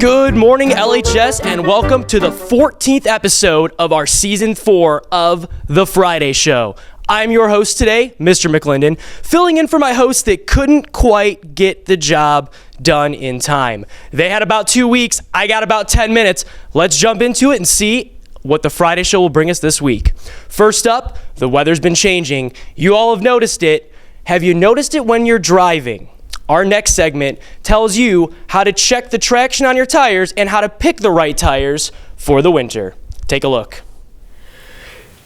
Good morning, LHS, and welcome to the 14th episode of our Season 4 of The Friday Show. I'm your host today, Mr. McClendon, filling in for my host that couldn't quite get the job done in time. They had about 2 weeks. I got about 10 minutes. Let's jump into it and see what The Friday Show will bring us this week. First up, the weather's been changing. You all have noticed it. Have you noticed it when you're driving? Our next segment tells you how to check the traction on your tires and how to pick the right tires for the winter. Take a look.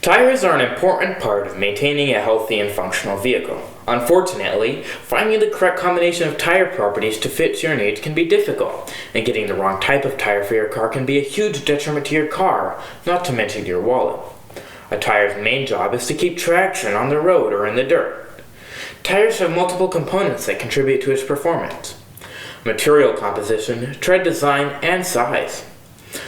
Tires are an important part of maintaining a healthy and functional vehicle. Unfortunately, finding the correct combination of tire properties to fit your needs can be difficult, and getting the wrong type of tire for your car can be a huge detriment to your car, not to mention your wallet. A tire's main job is to keep traction on the road or in the dirt. Tires have multiple components that contribute to its performance: material composition, tread design, and size.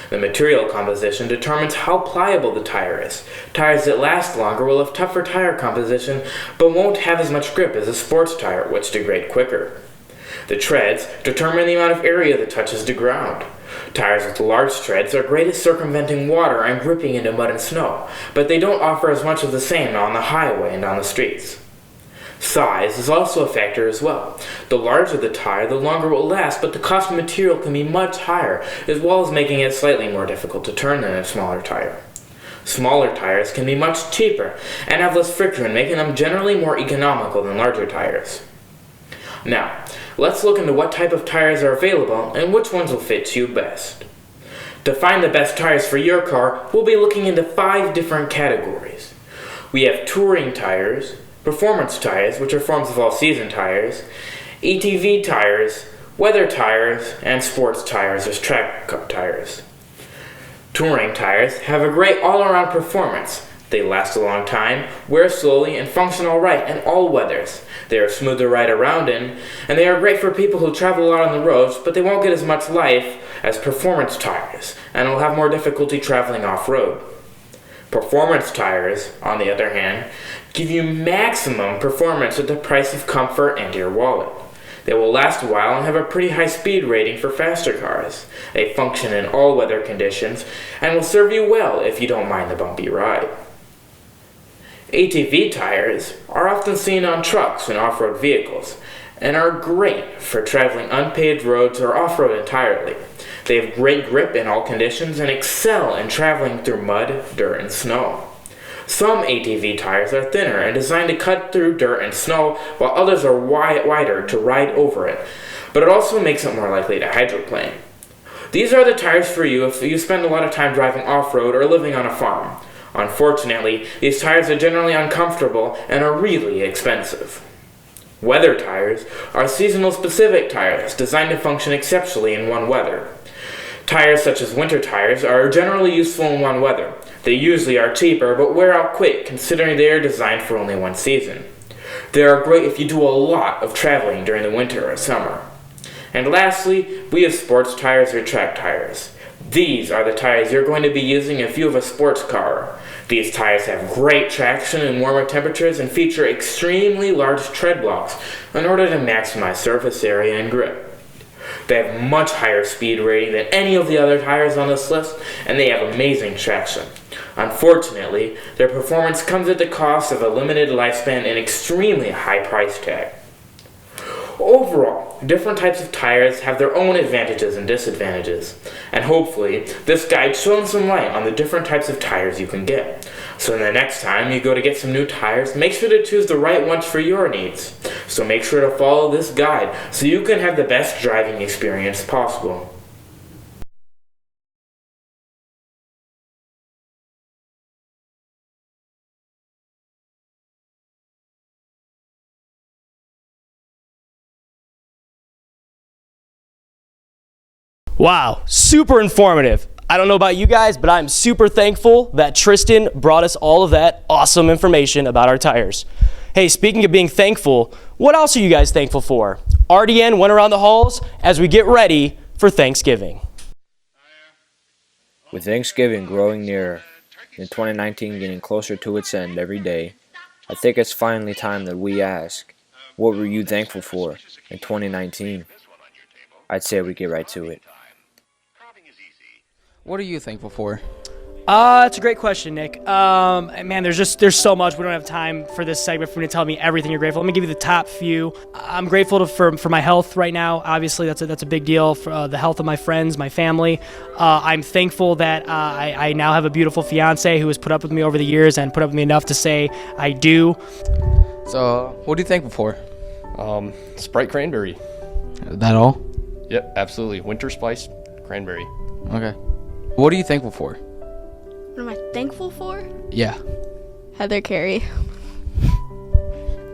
The material composition determines how pliable the tire is. Tires that last longer will have tougher tire composition, but won't have as much grip as a sports tire, which degrade quicker. The treads determine the amount of area that touches the ground. Tires with large treads are great at circumventing water and gripping into mud and snow, but they don't offer as much of the same on the highway and on the streets. Size is also a factor as well. The larger the tire, the longer it will last, but the cost of material can be much higher, as well as making it slightly more difficult to turn than a smaller tire. Smaller tires can be much cheaper and have less friction, making them generally more economical than larger tires. Now, let's look into what type of tires are available and which ones will fit you best. To find the best tires for your car, we'll be looking into 5 different categories. We have touring tires, performance tires, which are forms of all-season tires, ATV tires, weather tires, and sports tires as track tires. Touring tires have a great all-around performance. They last a long time, wear slowly, and function alright in all weathers. They are smooth to ride around in, and they are great for people who travel a lot on the roads, but they won't get as much life as performance tires, and will have more difficulty traveling off-road. Performance tires, on the other hand, give you maximum performance at the price of comfort and your wallet. They will last a while and have a pretty high speed rating for faster cars. They function in all weather conditions and will serve you well if you don't mind the bumpy ride. ATV tires are often seen on trucks and off-road vehicles and are great for traveling unpaved roads or off-road entirely. They have great grip in all conditions and excel in traveling through mud, dirt, and snow. Some ATV tires are thinner and designed to cut through dirt and snow, while others are wider to ride over it, but it also makes it more likely to hydroplane. These are the tires for you if you spend a lot of time driving off-road or living on a farm. Unfortunately, these tires are generally uncomfortable and are really expensive. Weather tires are seasonal specific tires designed to function exceptionally in one weather. Tires such as winter tires are generally useful in one weather. They usually are cheaper but wear out quick considering they are designed for only one season. They are great if you do a lot of traveling during the winter or summer. And lastly, we have sports tires or track tires. These are the tires you're going to be using if you have a sports car. These tires have great traction in warmer temperatures and feature extremely large tread blocks in order to maximize surface area and grip. They have much higher speed rating than any of the other tires on this list, and they have amazing traction. Unfortunately, their performance comes at the cost of a limited lifespan and extremely high price tag. Overall, different types of tires have their own advantages and disadvantages, and hopefully, this guide sheds some light on the different types of tires you can get. So the next time you go to get some new tires, make sure to choose the right ones for your needs. So make sure to follow this guide so you can have the best driving experience possible. Wow, super informative. I don't know about you guys, but I'm super thankful that Tristan brought us all of that awesome information about our tires. Hey, speaking of being thankful, what else are you guys thankful for? RDN went around the halls as we get ready for Thanksgiving. With Thanksgiving growing nearer and 2019 getting closer to its end every day, I think it's finally time that we ask, what were you thankful for in 2019? I'd say we get right to it. What are you thankful for? It's a great question, Nick. Man, there's so much. We don't have time for this segment for me to tell me everything you're grateful. Let me give you the top few. I'm grateful for my health right now. Obviously, that's a big deal for the health of my friends, my family. I'm thankful that I now have a beautiful fiance who has put up with me over the years and put up with me enough to say I do. So, what are you thankful for? Sprite cranberry. Is that all? Yep, absolutely. Winter spice cranberry. Okay. What are you thankful for? What am I thankful for? Yeah. Heather Carey.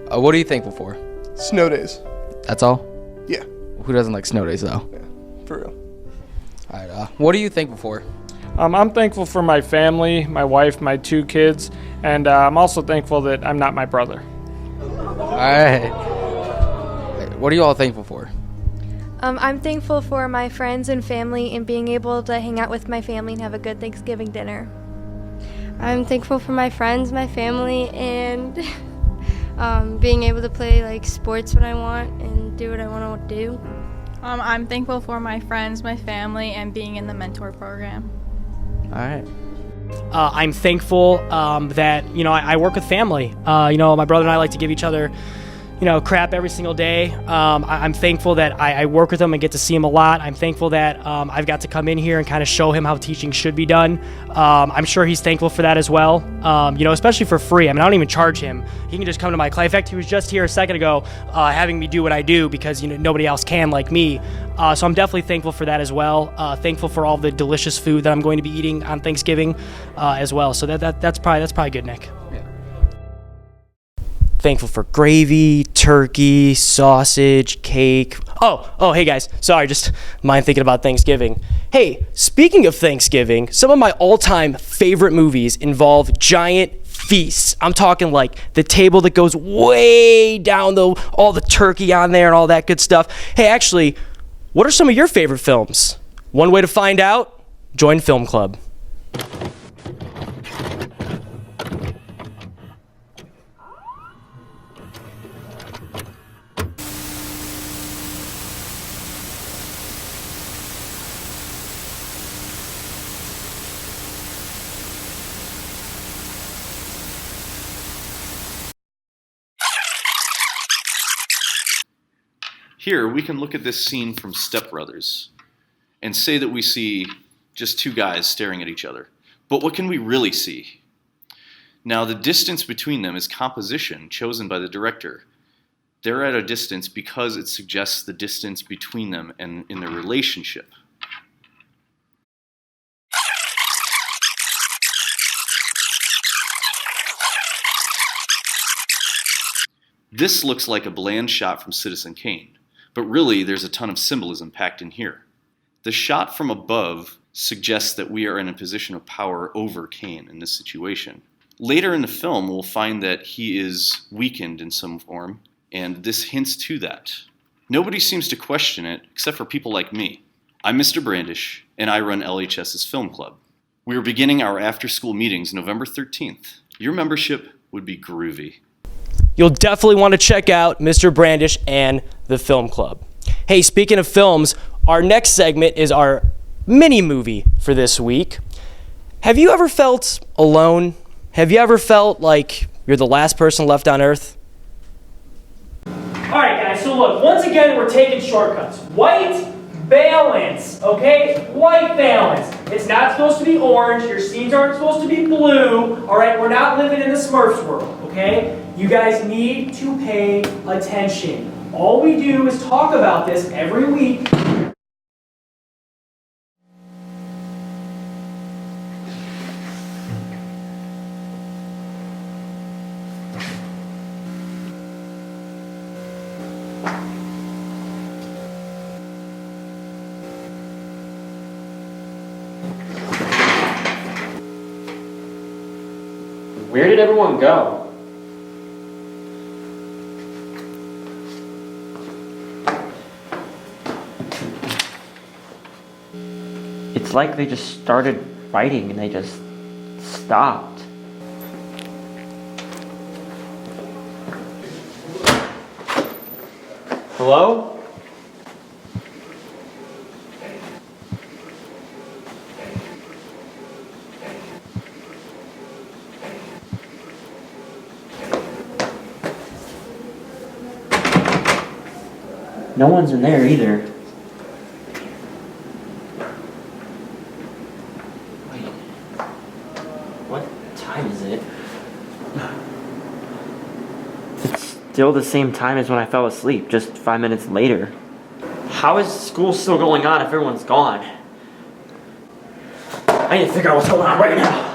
What are you thankful for? Snow days. That's all? Yeah, Who doesn't like snow days, though? for real. All right. What are you thankful for? I'm thankful for my family, my wife, my 2 kids, and I'm also thankful that I'm not my brother. All right. What are you all thankful for? I'm thankful for my friends and family and being able to hang out with my family and have a good Thanksgiving dinner. I'm thankful for my friends, my family, and being able to play like sports when I want and do what I want to do. I'm thankful for my friends, my family, and being in the mentor program. All right. I'm thankful that, I work with family. My brother and I like to give each other, crap every single day. I'm thankful that I work with him and get to see him a lot. I'm thankful that I've got to come in here and kind of show him how teaching should be done. I'm sure he's thankful for that as well, especially for free. I mean, I don't even charge him. He can just come to my class. In fact, he was just here a second ago having me do what I do because nobody else can like me. So I'm definitely thankful for that as well. Thankful for all the delicious food that I'm going to be eating on Thanksgiving as well. So that's probably good, Nick. Thankful for gravy, turkey, sausage, cake. Oh, hey guys. Sorry, just mind thinking about Thanksgiving. Hey, speaking of Thanksgiving, some of my all-time favorite movies involve giant feasts. I'm talking like the table that goes way down, all the turkey on there and all that good stuff. Hey, actually, what are some of your favorite films? One way to find out, join Film Club. Here, we can look at this scene from Step Brothers and say that we see just 2 guys staring at each other. But what can we really see? Now, the distance between them is composition chosen by the director. They're at a distance because it suggests the distance between them and in their relationship. This looks like a bland shot from Citizen Kane. But really, there's a ton of symbolism packed in here. The shot from above suggests that we are in a position of power over Kane in this situation. Later in the film, we'll find that he is weakened in some form, and this hints to that. Nobody seems to question it, except for people like me. I'm Mr. Brandish, and I run LHS's Film Club. We are beginning our after-school meetings November 13th. Your membership would be groovy. You'll definitely want to check out Mr. Brandish and the Film Club. Hey, speaking of films, our next segment is our mini movie for this week. Have you ever felt alone? Have you ever felt like you're the last person left on Earth? All right, guys, so look, once again, we're taking shortcuts. White balance, okay? White balance. It's not supposed to be orange. Your seeds aren't supposed to be blue. All right, we're not living in the Smurfs world, okay? You guys need to pay attention. All we do is talk about this every week. Where did everyone go? It's like they just started fighting and they just stopped. Hello? no one's in there either. Wait. What time is it? It's still the same time as when I fell asleep, just 5 minutes later. How is school still going on if everyone's gone? I need to figure out what's going on right now.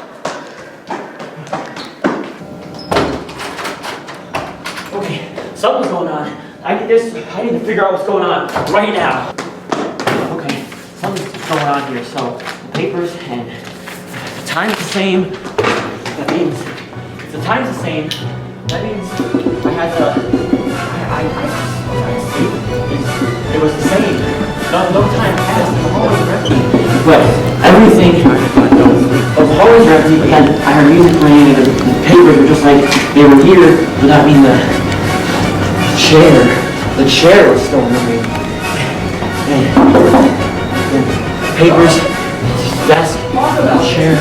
Okay, something's going on. I need to figure out what's going on right now. Okay, something's going on here. So, the papers and the time's the same. That means, if the time's the same, that means I had to, it was the same. No time passed. The hall was empty. But everything was always empty. But then I heard music playing, and the papers were just like they were here. But that means the chair was still moving. And papers, desk, chair,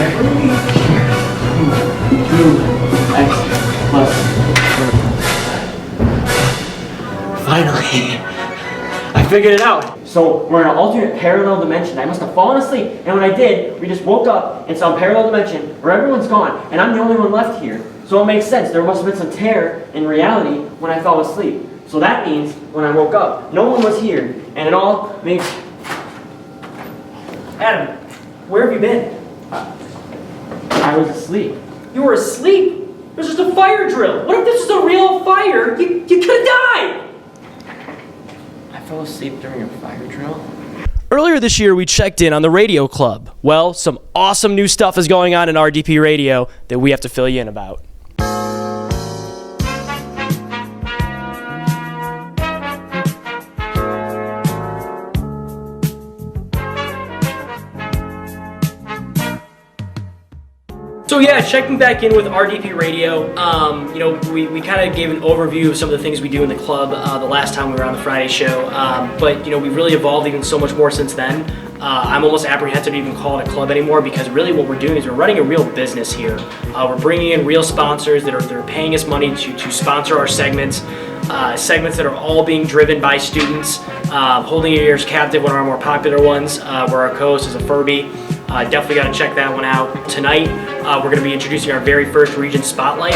2x plus. Finally, I figured it out. So we're in an alternate parallel dimension. I must have fallen asleep, and when I did, we just woke up in some parallel dimension where everyone's gone, and I'm the only one left here. So it makes sense. There must have been some tear in reality when I fell asleep. So that means when I woke up, no one was here, and it all makes... Adam, where have you been? I was asleep. You were asleep? There's just a fire drill. What if this was a real fire? You could have died! I fell asleep during a fire drill? Earlier this year, we checked in on the radio club. Well, some awesome new stuff is going on in RDP Radio that we have to fill you in about. So yeah, checking back in with RDP Radio, we kind of gave an overview of some of the things we do in the club the last time we were on the Friday show, but we've really evolved even so much more since then. I'm almost apprehensive to even call it a club anymore because really what we're doing is we're running a real business here. We're bringing in real sponsors that are paying us money to sponsor our segments that are all being driven by students. Holding Your Ears Captive, one of our more popular ones, where our co-host is a Furby. Definitely got to check that one out. Tonight, we're going to be introducing our very first Region Spotlight.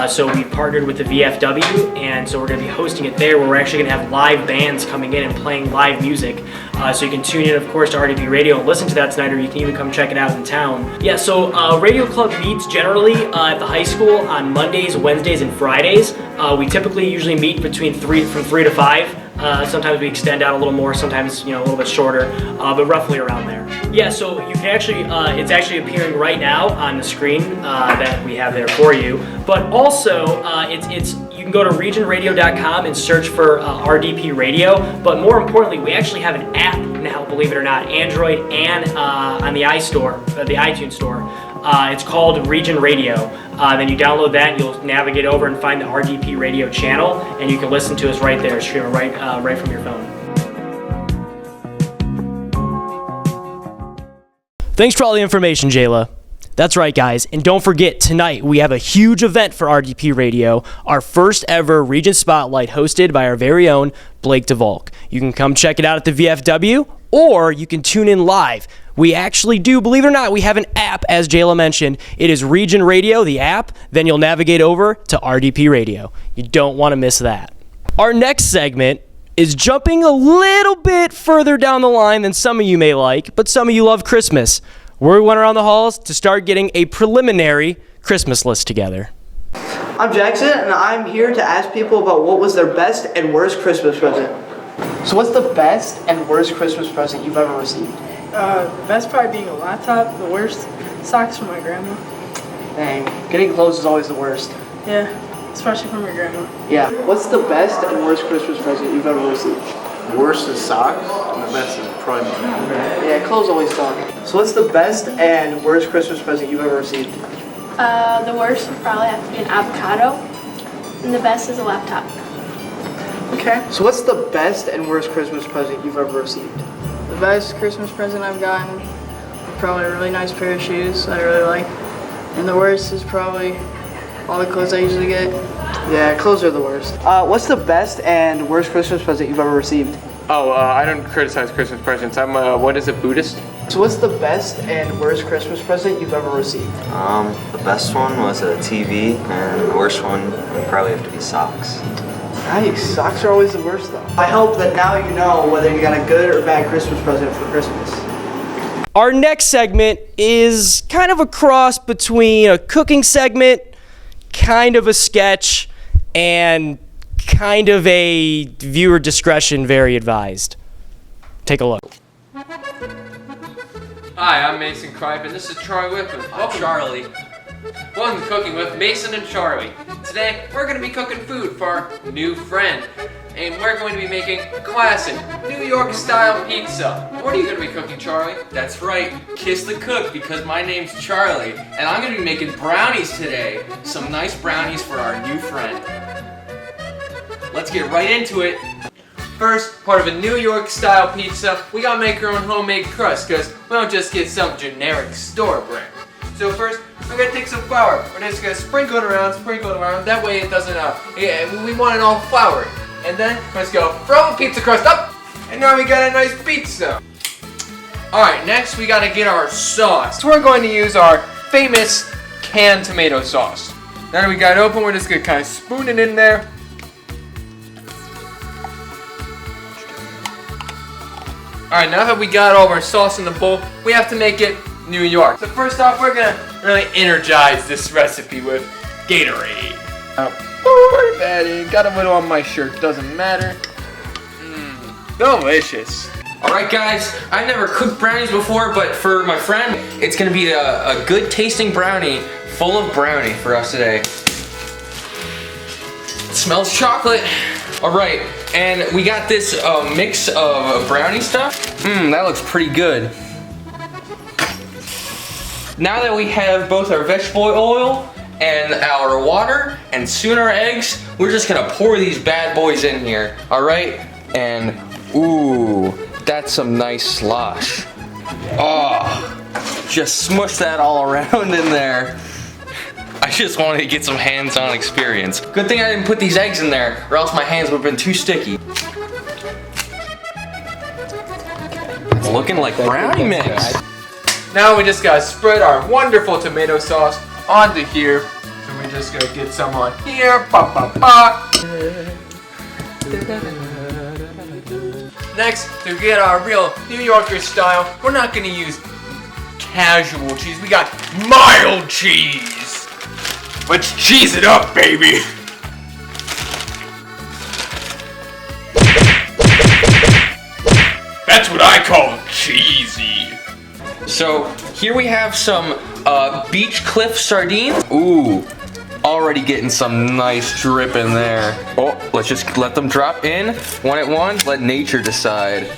So we partnered with the VFW, and so we're going to be hosting it there, where we're actually going to have live bands coming in and playing live music. So you can tune in, of course, to RDP Radio and listen to that tonight, or you can even come check it out in town. Yeah, so Radio Club meets generally at the high school on Mondays, Wednesdays, and Fridays. We typically usually meet from 3 to 5. Sometimes we extend out a little more, sometimes a little bit shorter, but roughly around there. Yeah, so you can actually, it's actually appearing right now on the screen that we have there for you. But also, you can go to regionradio.com and search for RDP Radio. But more importantly, we actually have an app now, believe it or not, Android and on the iTunes Store. It's called Region Radio. Then you download that, and you'll navigate over and find the RDP Radio channel, and you can listen to us right there, streaming right from your phone. Thanks for all the information, Jayla. That's right, guys. And don't forget, tonight we have a huge event for RDP Radio, our first ever Region Spotlight hosted by our very own Blake DeVolk. You can come check it out at the VFW, or you can tune in live. We actually do, believe it or not, we have an app, as Jayla mentioned. It is Region Radio, the app. Then you'll navigate over to RDP Radio. You don't want to miss that. Our next segment is jumping a little bit further down the line than some of you may like, but some of you love Christmas. We went around the halls to start getting a preliminary Christmas list together. I'm Jackson, and I'm here to ask people about what was their best and worst Christmas present. So what's the best and worst Christmas present you've ever received? The best part being a laptop, the worst, socks from my grandma. Dang, getting clothes is always the worst. Yeah, especially from my grandma. Yeah. What's the best and worst Christmas present you've ever received? Worst is socks, and the best is probably my grandma. Yeah, clothes always suck. So what's the best and worst Christmas present you've ever received? The worst would probably have to be an avocado, and the best is a laptop. Okay. So what's the best and worst Christmas present you've ever received? The best Christmas present I've gotten, probably a really nice pair of shoes that I really like. And the worst is probably all the clothes I usually get. Yeah, clothes are the worst. What's the best and worst Christmas present you've ever received? Oh, I don't criticize Christmas presents. I'm what is it, Buddhist? So what's the best and worst Christmas present you've ever received? The best one was a TV, and the worst one would probably have to be socks. Nice. Socks are always the worst though. I hope that now you know whether you got a good or bad Christmas present for Christmas. Our next segment is kind of a cross between a cooking segment, kind of a sketch, and kind of a viewer discretion very advised. Take a look. Hi, I'm Mason Cripe, and this is Charlie Whitman. Welcome, Charlie. Welcome to Cooking with Mason and Charlie. Today, we're going to be cooking food for our new friend. And we're going to be making classic New York style pizza. What are you going to be cooking, Charlie? That's right, kiss the cook, because my name's Charlie, and I'm going to be making brownies today. Some nice brownies for our new friend. Let's get right into it. First, part of a New York style pizza, we gotta make our own homemade crust, because we don't just get some generic store brand. So first, we're gonna take some flour. We're just gonna sprinkle it around, that way it doesn't, we want it all floury. And then, let's go throw the pizza crust up, and now we got a nice pizza. Alright, next we gotta get our sauce. So we're going to use our famous canned tomato sauce. Now that we got it open, we're just gonna kind of spoon it in there. Alright, now that we got all of our sauce in the bowl, we have to make it New York. So first off, we're gonna really energize this recipe with Gatorade. Pour that in. Got a little on my shirt, doesn't matter. Delicious. Alright guys, I've never cooked brownies before, but for my friend, it's gonna be a good tasting brownie, full of brownie for us today. It smells chocolate. Alright, and we got this mix of brownie stuff. That looks pretty good. Now that we have both our vegetable oil and our water and soon our eggs, we're just gonna pour these bad boys in here, alright? And ooh, that's some nice slosh. Oh, just smush that all around in there. I just wanted to get some hands-on experience. Good thing I didn't put these eggs in there, or else my hands would have been too sticky. It's looking like brownie mix. Now we just gotta spread our wonderful tomato sauce onto here. So we're just gonna get some on here. Next, to get our real New Yorker style, we're not gonna use casual cheese. We got mild cheese. Let's cheese it up, baby. That's what I call cheesy. So here we have some beach cliff sardines. Ooh, already getting some nice drip in there. Oh, let's just let them drop in one at one. Let nature decide.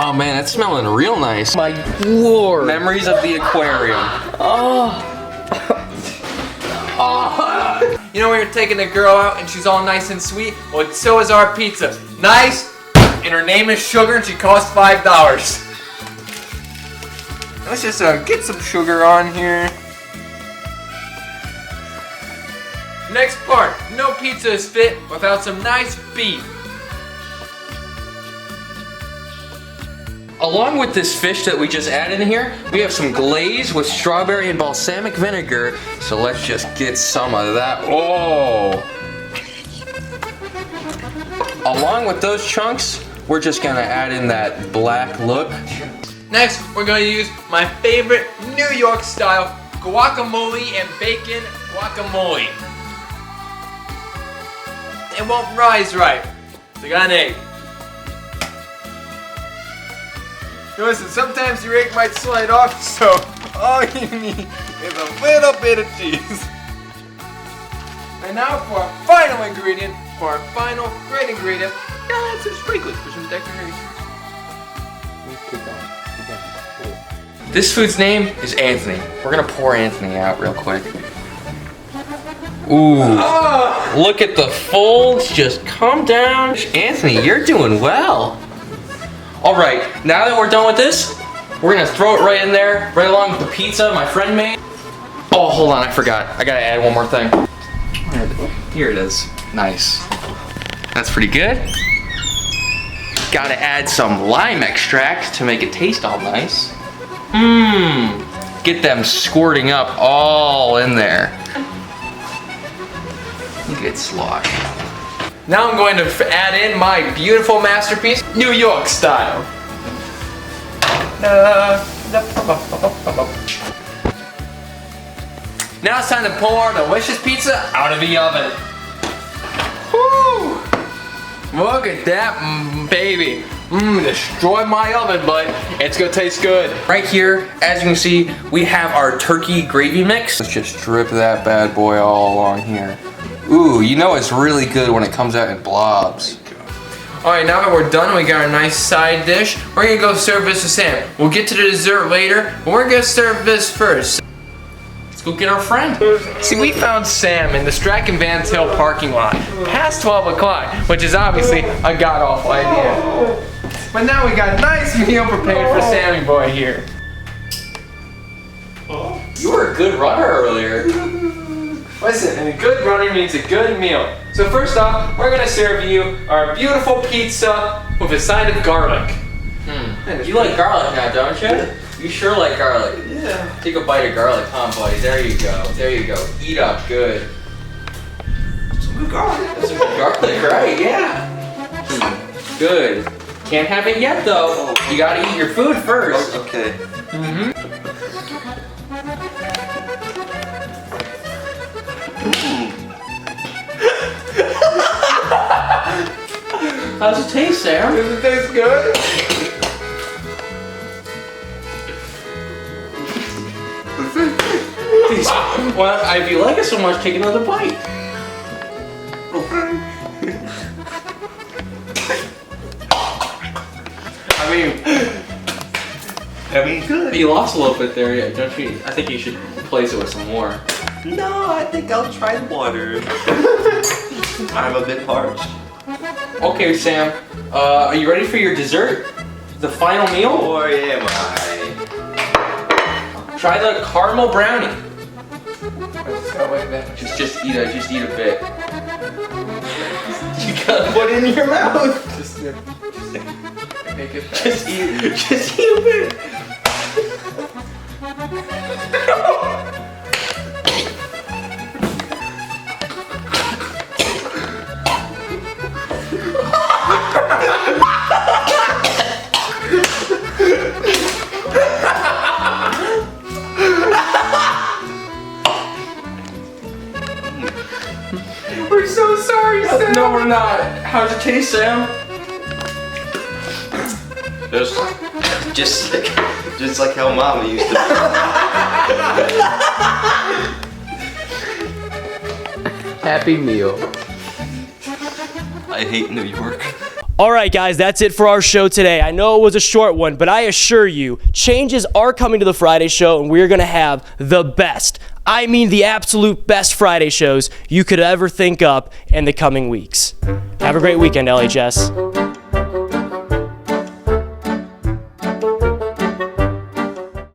Oh man, that's smelling real nice. My lord. Memories of the aquarium. Oh. You know when you're taking a girl out and she's all nice and sweet? Well, so is our pizza. Nice, and her name is Sugar and she costs $5. Let's just get some sugar on here. Next part, no pizza is fit without some nice beef. Along with this fish that we just added in here, we have some glaze with strawberry and balsamic vinegar. So let's just get some of that. Oh! Along with those chunks, we're just gonna add in that black look. Next, we're going to use my favorite New York style guacamole and bacon guacamole. It won't rise right. So I got an egg. Listen, sometimes your egg might slide off, so all you need is a little bit of cheese. And now for our final ingredient, for our final great ingredient, add some sprinkles for some decoration. This food's name is Anthony. We're gonna pour Anthony out real quick. Ooh, look at the folds, just come down. Anthony, you're doing well. All right, now that we're done with this, we're gonna throw it right in there, right along with the pizza my friend made. Oh, hold on, I forgot. I gotta add one more thing. Here it is. Nice. That's pretty good. Gotta add some lime extract to make it taste all nice. Get them squirting up all in there. Look at it slosh. Now I'm going to add in my beautiful masterpiece, New York style. Now it's time to pull our delicious pizza out of the oven. Woo! Look at that, baby. Destroyed my oven, but it's gonna taste good. Right here, as you can see, we have our turkey gravy mix. Let's just drip that bad boy all along here. Ooh, you know it's really good when it comes out in blobs. Alright, now that we're done, we got a nice side dish. We're gonna go serve this to Sam. We'll get to the dessert later, but we're gonna serve this first. Let's go get our friend. See, we found Sam in the Strachan Van Til parking lot past 12 o'clock, which is obviously a god-awful idea. But now we got a nice meal prepared for Sammy boy here. You were a good runner earlier. Listen, a good runner means a good meal. So first off, we're gonna serve you our beautiful pizza with a side of garlic. You like garlic now, don't you? You sure like garlic. Yeah. Take a bite of garlic, huh, buddy? There you go. There you go. Eat up good. Some good garlic. That's some good garlic, right? Yeah. Good. Can't have it yet, though. You gotta eat your food first. Okay. How's it taste, Sam? Does it taste good? Well, if you like it so much, take another bite. I mean, good. You lost a little bit there, yeah, don't you? I think you should replace it with some more. No, I think I'll try water. I'm a bit parched. Okay, Sam. Are you ready for your dessert? The final meal? Or am I? Try the caramel brownie. Just Just eat a bit. You gotta put it in your mouth. Just eat a bit. We're so sorry, Sam. No, we're not. How's it taste, Sam? Just like how Mama used to. Happy meal. I hate New York. All right, guys, that's it for our show today. I know it was a short one, but I assure you, changes are coming to the Friday show, and we're going to have the best, I mean the absolute best Friday shows you could ever think up in the coming weeks. Have a great weekend, LHS.